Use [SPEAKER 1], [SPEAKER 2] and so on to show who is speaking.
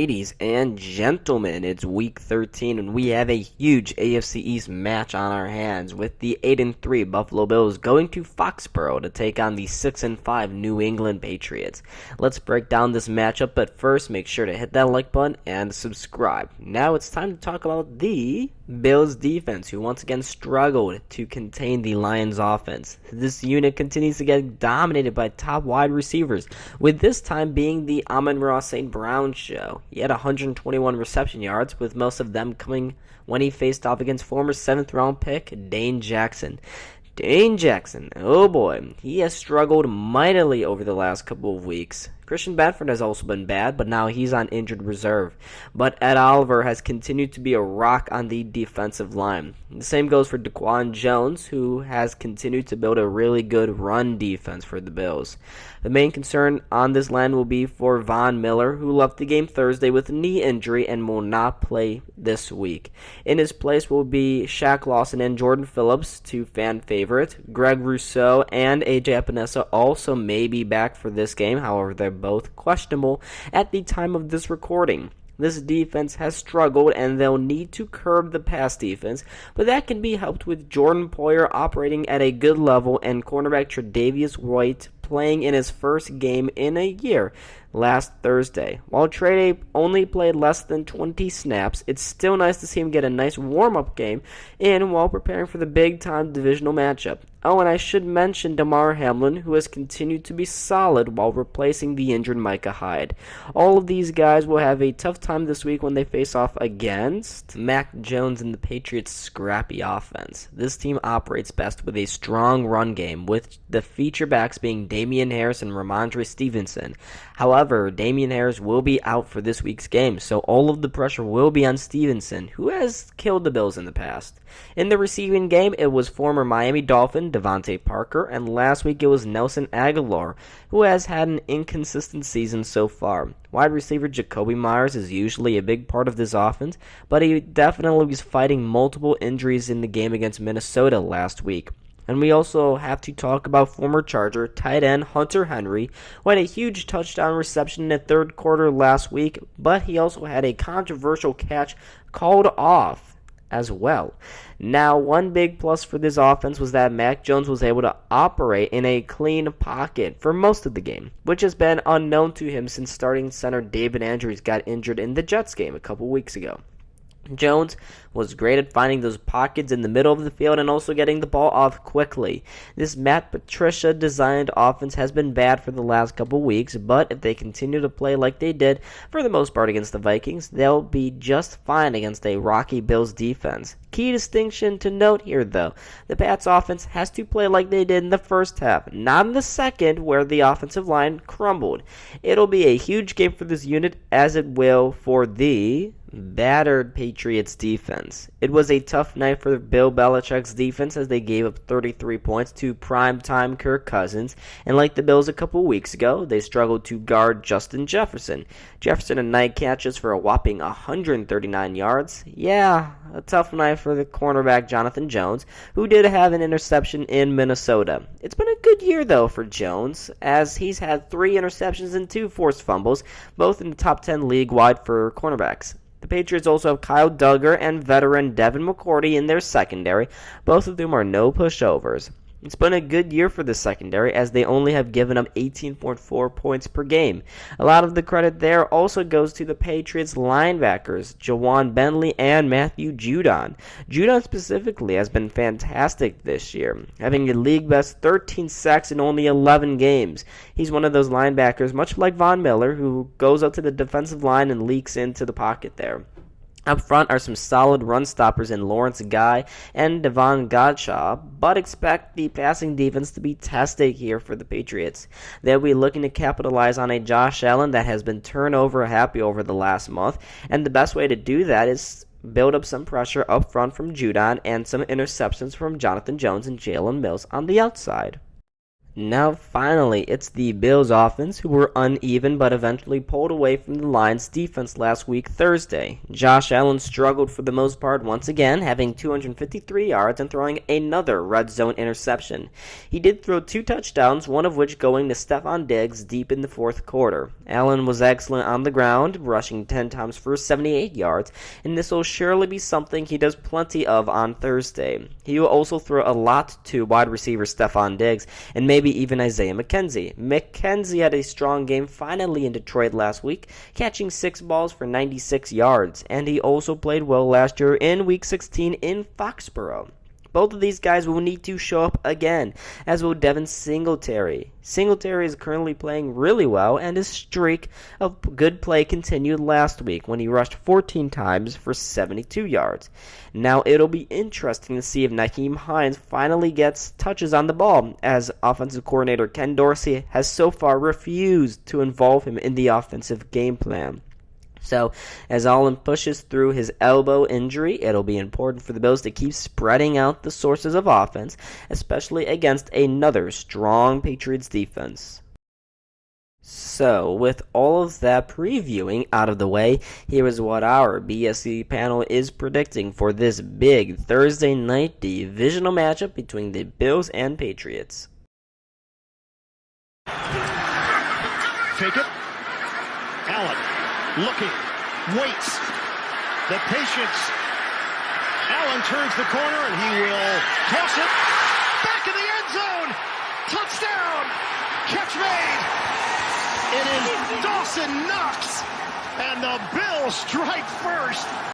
[SPEAKER 1] Ladies and gentlemen, it's week 13 and we have a huge AFC East match on our hands with the 8-3 Buffalo Bills going to Foxborough to take on the 6-5 New England Patriots. Let's break down this matchup, but first make sure to hit that like button and subscribe. Now it's time to talk about the Bills defense, who once again struggled to contain the Lions offense. This unit continues to get dominated by top wide receivers, with this time being the Amon-Ra St. Brown show. He had 121 reception yards, with most of them coming when he faced off against former 7th round pick Dane Jackson. Dane Jackson, oh boy, he has struggled mightily over the last couple of weeks. Christian Benford has also been bad, but now he's on injured reserve. But Ed Oliver has continued to be a rock on the defensive line. The same goes for Daquan Jones, who has continued to build a really good run defense for the Bills. The main concern on this line will be for Von Miller, who left the game Thursday with a knee injury and will not play this week. In his place will be Shaq Lawson and Jordan Phillips, two fan favorites. Greg Rousseau and AJ Epinesa also may be back for this game, however they're both questionable at the time of this recording. This defense has struggled and they'll need to curb the pass defense, but that can be helped with Jordan Poyer operating at a good level and cornerback Tre'Davious White playing in his first game in a year last Thursday. While Trey only played less than 20 snaps, it's still nice to see him get a nice warm-up game in while preparing for the big-time divisional matchup. Oh, and I should mention Damar Hamlin, who has continued to be solid while replacing the injured Micah Hyde. All of these guys will have a tough time this week when they face off against Mac Jones and the Patriots' scrappy offense. This team operates best with a strong run game, with the feature backs being Damian Harris and Ramondre Stevenson. However, Damian Harris will be out for this week's game, so all of the pressure will be on Stevenson, who has killed the Bills in the past. In the receiving game, it was former Miami Dolphin Devontae Parker, and last week it was Nelson Aguilar, who has had an inconsistent season so far. Wide receiver Jacoby Myers is usually a big part of this offense, but he definitely was fighting multiple injuries in the game against Minnesota last week. And we also have to talk about former Charger tight end Hunter Henry, who had a huge touchdown reception in the third quarter last week, but he also had a controversial catch called off as well. Now, one big plus for this offense was that Mac Jones was able to operate in a clean pocket for most of the game, which has been unknown to him since starting center David Andrews got injured in the Jets game a couple weeks ago. Jones was great at finding those pockets in the middle of the field and also getting the ball off quickly. This Matt Patricia designed offense has been bad for the last couple weeks, but if they continue to play like they did for the most part against the Vikings, they'll be just fine against a rocky Bills defense. Key distinction to note here, though, the Pats offense has to play like they did in the first half, not in the second where the offensive line crumbled. It'll be a huge game for this unit, as it will for the battered Patriots defense. It was a tough night for Bill Belichick's defense as they gave up 33 points to primetime Kirk Cousins, and like the Bills a couple weeks ago, they struggled to guard Justin Jefferson. Jefferson had 9 catches for a whopping 139 yards. Yeah, a tough night for the cornerback Jonathan Jones, who did have an interception in Minnesota. It's been a good year though for Jones, as he's had 3 interceptions and 2 forced fumbles, both in the top 10 league-wide for cornerbacks. The Patriots also have Kyle Duggar and veteran Devin McCourty in their secondary, both of whom are no pushovers. It's been a good year for the secondary, as they only have given up 18.4 points per game. A lot of the credit there also goes to the Patriots linebackers, Jawan Bentley and Matthew Judon. Judon specifically has been fantastic this year, having a league-best 13 sacks in only 11 games. He's one of those linebackers, much like Von Miller, who goes up to the defensive line and leaks into the pocket there. Up front are some solid run stoppers in Lawrence Guy and Devon Godshaw, but expect the passing defense to be tested here for the Patriots. They'll be looking to capitalize on a Josh Allen that has been turnover happy over the last month, and the best way to do that is build up some pressure up front from Judon and some interceptions from Jonathan Jones and Jalen Mills on the outside. Now, finally, it's the Bills offense who were uneven but eventually pulled away from the Lions defense last week Thursday. Josh Allen struggled for the most part once again, having 253 yards and throwing another red zone interception. He did throw 2 touchdowns, one of which going to Stephon Diggs deep in the fourth quarter. Allen was excellent on the ground, rushing 10 times for 78 yards, and this will surely be something he does plenty of on Thursday. He will also throw a lot to wide receiver Stephon Diggs, and maybe even Isaiah McKenzie. McKenzie had a strong game finally in Detroit last week, catching 6 balls for 96 yards, and he also played well last year in Week 16 in Foxborough. Both of these guys will need to show up again, as will Devin Singletary. Singletary is currently playing really well, and his streak of good play continued last week when he rushed 14 times for 72 yards. Now it'll be interesting to see if Nyheim Hines finally gets touches on the ball, as offensive coordinator Ken Dorsey has so far refused to involve him in the offensive game plan. So, as Allen pushes through his elbow injury, it'll be important for the Bills to keep spreading out the sources of offense, especially against another strong Patriots defense. So, with all of that previewing out of the way, here is what our BSC panel is predicting for this big Thursday night divisional matchup between the Bills and Patriots.
[SPEAKER 2] Fake it. Allen. Looking, waits, the patience. Allen turns the corner and he will toss it back in the end zone. Touchdown! Catch made. It is Dawson Knox, and the Bills strike first.